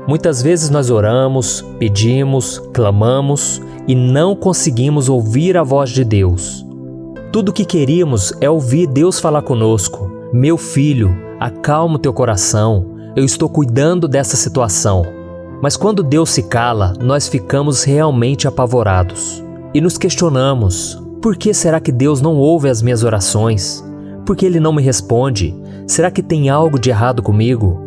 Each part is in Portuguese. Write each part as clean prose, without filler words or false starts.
Muitas vezes nós oramos, pedimos, clamamos e não conseguimos ouvir a voz de Deus. Tudo o que queríamos é ouvir Deus falar conosco. Meu filho, acalma o teu coração, eu estou cuidando dessa situação. Mas quando Deus se cala, nós ficamos realmente apavorados. E nos questionamos, por que será que Deus não ouve as minhas orações? Por que Ele não me responde? Será que tem algo de errado comigo?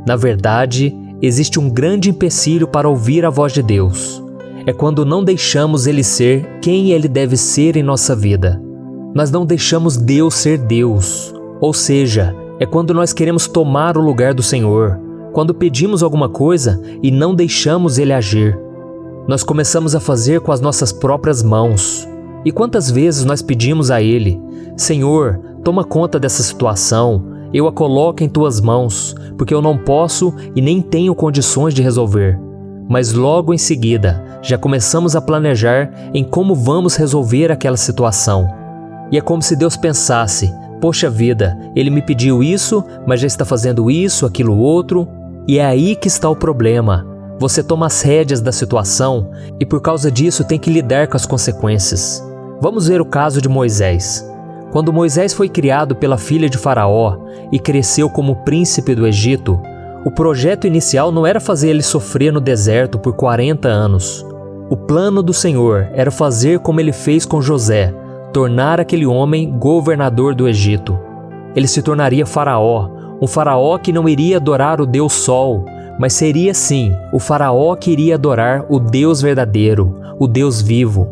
Na verdade, existe um grande empecilho para ouvir a voz de Deus. É quando não deixamos Ele ser quem Ele deve ser em nossa vida. Nós não deixamos Deus ser Deus. Ou seja, é quando nós queremos tomar o lugar do Senhor, quando pedimos alguma coisa e não deixamos Ele agir. Nós começamos a fazer com as nossas próprias mãos. E quantas vezes nós pedimos a Ele, Senhor, toma conta dessa situação, eu a coloco em Tuas mãos, porque eu não posso e nem tenho condições de resolver. Mas logo em seguida, já começamos a planejar em como vamos resolver aquela situação. E é como se Deus pensasse, poxa vida, Ele me pediu isso, mas já está fazendo isso, aquilo outro. E é aí que está o problema. Você toma as rédeas da situação e por causa disso tem que lidar com as consequências. Vamos ver o caso de Moisés. Quando Moisés foi criado pela filha de Faraó e cresceu como príncipe do Egito, o projeto inicial não era fazer ele sofrer no deserto por 40 anos. O plano do Senhor era fazer como Ele fez com José, tornar aquele homem governador do Egito. Ele se tornaria Faraó, um Faraó que não iria adorar o Deus Sol, mas seria sim o Faraó que iria adorar o Deus verdadeiro, o Deus vivo.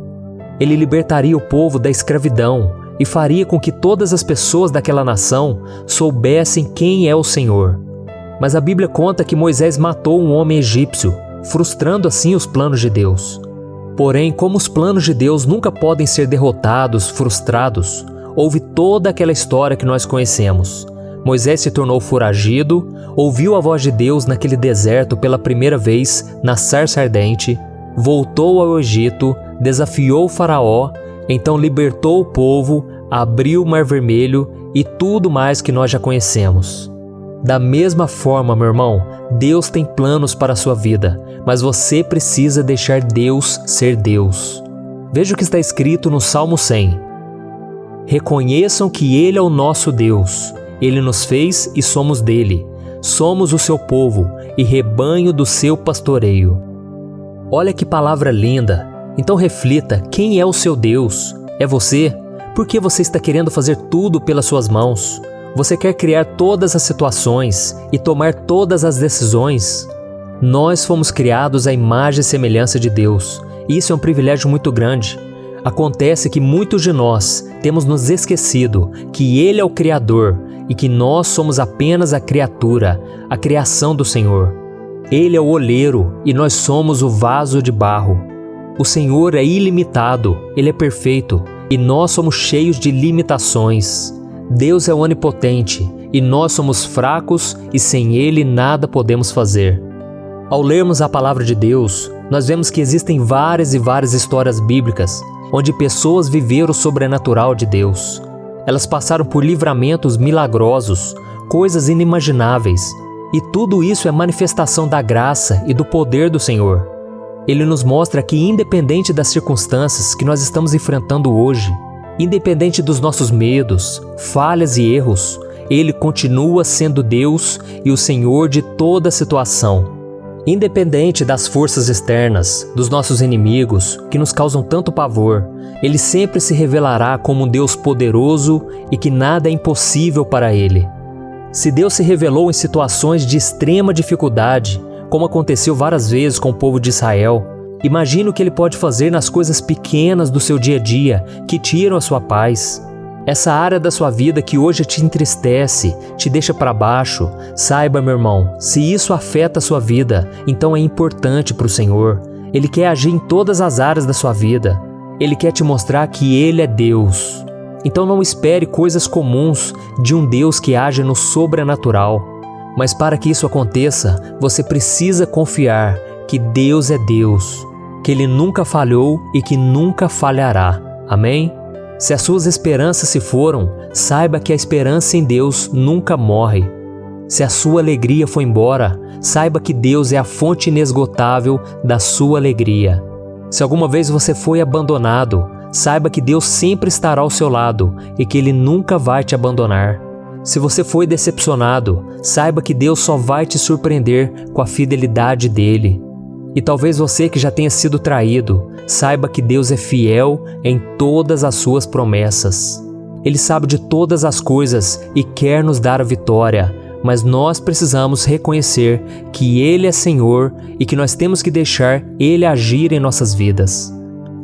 Ele libertaria o povo da escravidão e faria com que todas as pessoas daquela nação soubessem quem é o Senhor. Mas a Bíblia conta que Moisés matou um homem egípcio, frustrando assim os planos de Deus. Porém, como os planos de Deus nunca podem ser derrotados, frustrados, houve toda aquela história que nós conhecemos. Moisés se tornou foragido, ouviu a voz de Deus naquele deserto pela primeira vez, na sarça ardente, voltou ao Egito, desafiou o Faraó, então libertou o povo, abriu o Mar Vermelho e tudo mais que nós já conhecemos. Da mesma forma, meu irmão, Deus tem planos para a sua vida, mas você precisa deixar Deus ser Deus. Veja o que está escrito no Salmo 100. Reconheçam que Ele é o nosso Deus. Ele nos fez e somos dele. Somos o seu povo e rebanho do seu pastoreio. Olha que palavra linda. Então reflita, quem é o seu Deus? É você? Por que você está querendo fazer tudo pelas suas mãos? Você quer criar todas as situações e tomar todas as decisões? Nós fomos criados à imagem e semelhança de Deus. E isso é um privilégio muito grande. Acontece que muitos de nós temos nos esquecido que Ele é o Criador e que nós somos apenas a criatura, a criação do Senhor. Ele é o oleiro e nós somos o vaso de barro. O Senhor é ilimitado, Ele é perfeito e nós somos cheios de limitações. Deus é onipotente e nós somos fracos e sem Ele nada podemos fazer. Ao lermos a palavra de Deus, nós vemos que existem várias e várias histórias bíblicas onde pessoas viveram o sobrenatural de Deus. Elas passaram por livramentos milagrosos, coisas inimagináveis, e tudo isso é manifestação da graça e do poder do Senhor. Ele nos mostra que, independente das circunstâncias que nós estamos enfrentando hoje, independente dos nossos medos, falhas e erros, Ele continua sendo Deus e o Senhor de toda a situação. Independente das forças externas, dos nossos inimigos, que nos causam tanto pavor, Ele sempre se revelará como um Deus poderoso e que nada é impossível para Ele. Se Deus se revelou em situações de extrema dificuldade, como aconteceu várias vezes com o povo de Israel, imagine o que Ele pode fazer nas coisas pequenas do seu dia a dia que tiram a sua paz. Essa área da sua vida que hoje te entristece, te deixa para baixo, saiba, meu irmão, se isso afeta a sua vida, então é importante para o Senhor. Ele quer agir em todas as áreas da sua vida. Ele quer te mostrar que Ele é Deus. Então não espere coisas comuns de um Deus que age no sobrenatural. Mas para que isso aconteça, você precisa confiar que Deus é Deus, que Ele nunca falhou e que nunca falhará. Amém? Se as suas esperanças se foram, saiba que a esperança em Deus nunca morre. Se a sua alegria foi embora, saiba que Deus é a fonte inesgotável da sua alegria. Se alguma vez você foi abandonado, saiba que Deus sempre estará ao seu lado e que Ele nunca vai te abandonar. Se você foi decepcionado, saiba que Deus só vai te surpreender com a fidelidade dEle. E talvez você que já tenha sido traído, saiba que Deus é fiel em todas as suas promessas. Ele sabe de todas as coisas e quer nos dar a vitória, mas nós precisamos reconhecer que Ele é Senhor e que nós temos que deixar Ele agir em nossas vidas.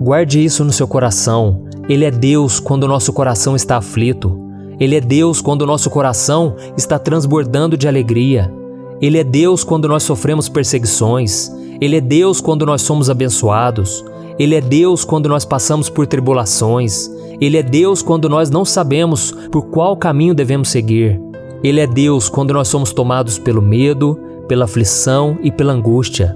Guarde isso no seu coração. Ele é Deus quando o nosso coração está aflito. Ele é Deus quando o nosso coração está transbordando de alegria. Ele é Deus quando nós sofremos perseguições. Ele é Deus quando nós somos abençoados. Ele é Deus quando nós passamos por tribulações. Ele é Deus quando nós não sabemos por qual caminho devemos seguir. Ele é Deus quando nós somos tomados pelo medo, pela aflição e pela angústia.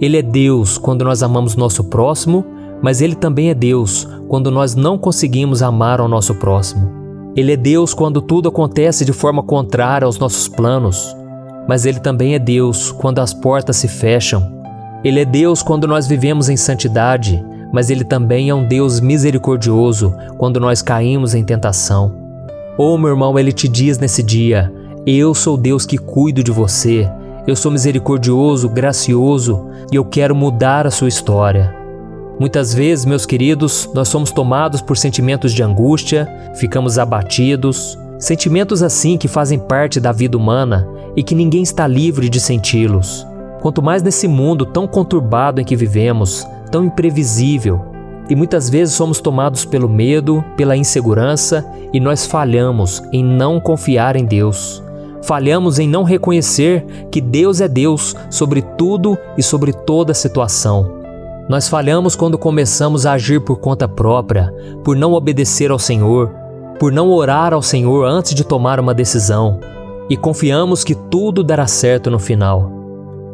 Ele é Deus quando nós amamos nosso próximo, mas Ele também é Deus quando nós não conseguimos amar ao nosso próximo. Ele é Deus quando tudo acontece de forma contrária aos nossos planos, mas Ele também é Deus quando as portas se fecham. Ele é Deus quando nós vivemos em santidade, mas Ele também é um Deus misericordioso quando nós caímos em tentação. Oh, meu irmão, Ele te diz nesse dia: eu sou Deus que cuido de você, eu sou misericordioso, gracioso e eu quero mudar a sua história. Muitas vezes, meus queridos, nós somos tomados por sentimentos de angústia, ficamos abatidos, sentimentos assim que fazem parte da vida humana e que ninguém está livre de senti-los. Quanto mais nesse mundo tão conturbado em que vivemos, tão imprevisível, e muitas vezes somos tomados pelo medo, pela insegurança e nós falhamos em não confiar em Deus. Falhamos em não reconhecer que Deus é Deus sobre tudo e sobre toda situação. Nós falhamos quando começamos a agir por conta própria, por não obedecer ao Senhor, por não orar ao Senhor antes de tomar uma decisão, e confiamos que tudo dará certo no final.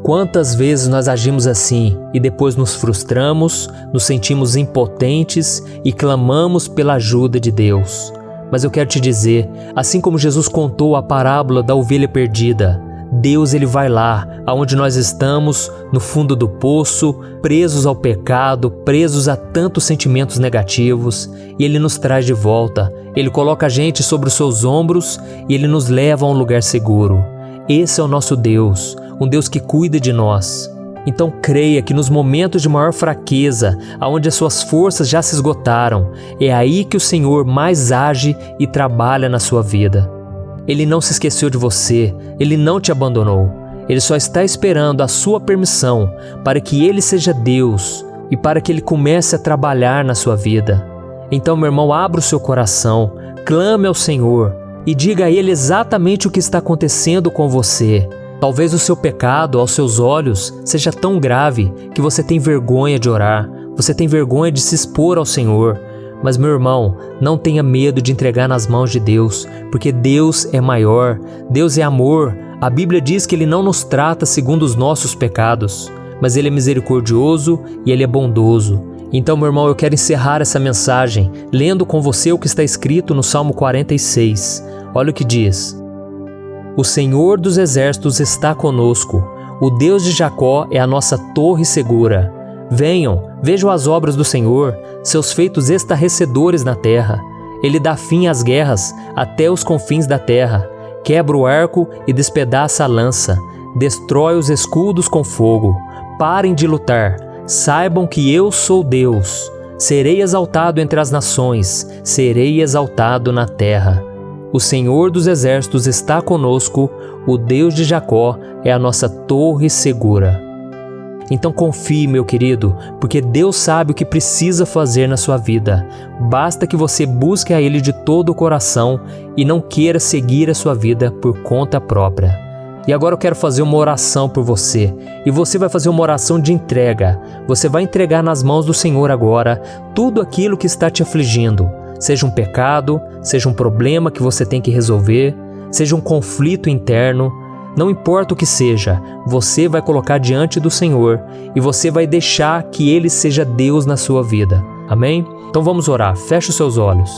Quantas vezes nós agimos assim e depois nos frustramos, nos sentimos impotentes e clamamos pela ajuda de Deus. Mas eu quero te dizer, assim como Jesus contou a parábola da ovelha perdida, Deus Ele vai lá, aonde nós estamos, no fundo do poço, presos ao pecado, presos a tantos sentimentos negativos, e Ele nos traz de volta. Ele coloca a gente sobre os seus ombros e Ele nos leva a um lugar seguro. Esse é o nosso Deus, um Deus que cuida de nós. Então creia que nos momentos de maior fraqueza, aonde as suas forças já se esgotaram, é aí que o Senhor mais age e trabalha na sua vida. Ele não se esqueceu de você, Ele não te abandonou. Ele só está esperando a sua permissão para que Ele seja Deus e para que Ele comece a trabalhar na sua vida. Então, meu irmão, abra o seu coração, clame ao Senhor e diga a Ele exatamente o que está acontecendo com você. Talvez o seu pecado aos seus olhos seja tão grave que você tem vergonha de orar, você tem vergonha de se expor ao Senhor. Mas, meu irmão, não tenha medo de entregar nas mãos de Deus, porque Deus é maior, Deus é amor. A Bíblia diz que Ele não nos trata segundo os nossos pecados, mas Ele é misericordioso e Ele é bondoso. Então, meu irmão, eu quero encerrar essa mensagem lendo com você o que está escrito no Salmo 46. Olha o que diz: O Senhor dos exércitos está conosco, o Deus de Jacó é a nossa torre segura. Venham, vejam as obras do Senhor, seus feitos estarrecedores na terra. Ele dá fim às guerras até os confins da terra, quebra o arco e despedaça a lança, destrói os escudos com fogo. Parem de lutar, saibam que eu sou Deus. Serei exaltado entre as nações, serei exaltado na terra. O Senhor dos exércitos está conosco, o Deus de Jacó é a nossa torre segura. Então confie, meu querido, porque Deus sabe o que precisa fazer na sua vida. Basta que você busque a Ele de todo o coração e não queira seguir a sua vida por conta própria. E agora eu quero fazer uma oração por você. E você vai fazer uma oração de entrega. Você vai entregar nas mãos do Senhor agora tudo aquilo que está te afligindo. Seja um pecado, seja um problema que você tem que resolver, seja um conflito interno. Não importa o que seja, você vai colocar diante do Senhor e você vai deixar que Ele seja Deus na sua vida. Amém? Então vamos orar. Feche os seus olhos.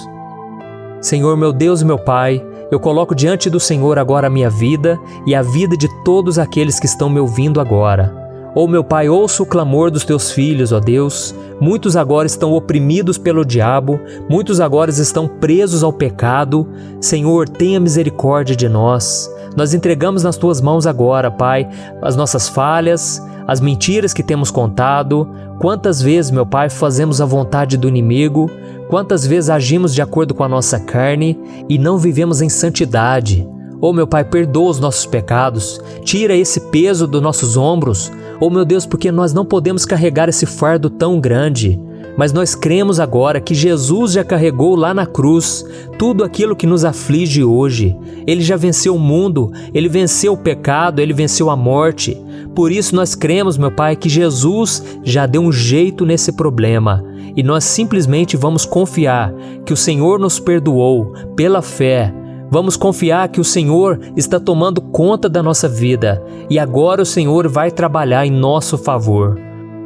Senhor, meu Deus e meu Pai, Eu coloco diante do Senhor agora a minha vida e a vida de todos aqueles que estão me ouvindo agora. Ó meu Pai, ouça o clamor dos teus filhos, ó Deus. Muitos agora estão oprimidos pelo diabo, muitos agora estão presos ao pecado. Senhor, tenha misericórdia de nós. Nós entregamos nas tuas mãos agora, Pai, as nossas falhas, as mentiras que temos contado. Quantas vezes, meu Pai, fazemos a vontade do inimigo, quantas vezes agimos de acordo com a nossa carne e não vivemos em santidade. Oh meu Pai, perdoa os nossos pecados, tira esse peso dos nossos ombros. Oh meu Deus, porque nós não podemos carregar esse fardo tão grande, mas nós cremos agora que Jesus já carregou lá na cruz tudo aquilo que nos aflige hoje. Ele já venceu o mundo, Ele venceu o pecado, Ele venceu a morte. Por isso nós cremos, meu Pai, que Jesus já deu um jeito nesse problema. E nós simplesmente vamos confiar que o Senhor nos perdoou pela fé. Vamos confiar que o Senhor está tomando conta da nossa vida e agora o Senhor vai trabalhar em nosso favor.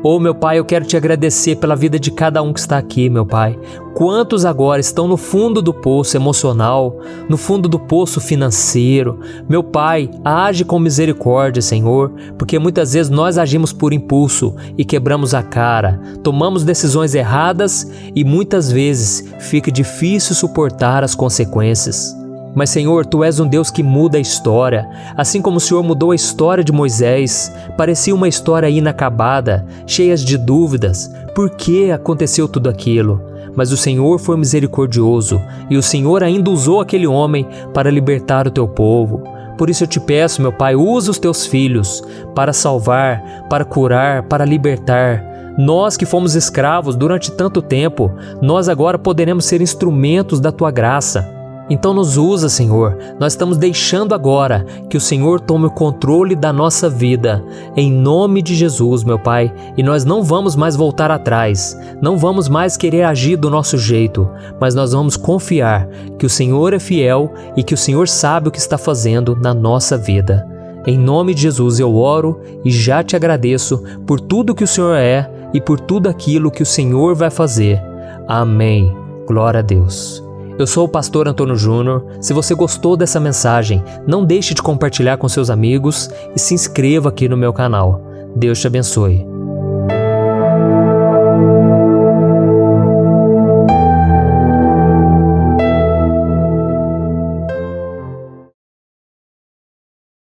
Oh meu Pai, eu quero te agradecer pela vida de cada um que está aqui, meu Pai. Quantos agora estão no fundo do poço emocional, no fundo do poço financeiro? Meu Pai, age com misericórdia, Senhor, porque muitas vezes nós agimos por impulso e quebramos a cara, tomamos decisões erradas e muitas vezes fica difícil suportar as consequências. Mas, Senhor, Tu és um Deus que muda a história. Assim como o Senhor mudou a história de Moisés, parecia uma história inacabada, cheia de dúvidas. Por que aconteceu tudo aquilo? Mas o Senhor foi misericordioso e o Senhor ainda usou aquele homem para libertar o Teu povo. Por isso eu te peço, meu Pai, usa os Teus filhos para salvar, para curar, para libertar. Nós que fomos escravos durante tanto tempo, nós agora poderemos ser instrumentos da Tua graça. Então nos usa, Senhor. Nós estamos deixando agora que o Senhor tome o controle da nossa vida, em nome de Jesus, meu Pai. E nós não vamos mais voltar atrás, não vamos mais querer agir do nosso jeito, mas nós vamos confiar que o Senhor é fiel e que o Senhor sabe o que está fazendo na nossa vida. Em nome de Jesus eu oro e já te agradeço por tudo que o Senhor é e por tudo aquilo que o Senhor vai fazer. Amém. Glória a Deus. Eu sou o pastor Antônio Júnior. Se você gostou dessa mensagem, não deixe de compartilhar com seus amigos e se inscreva aqui no meu canal. Deus te abençoe.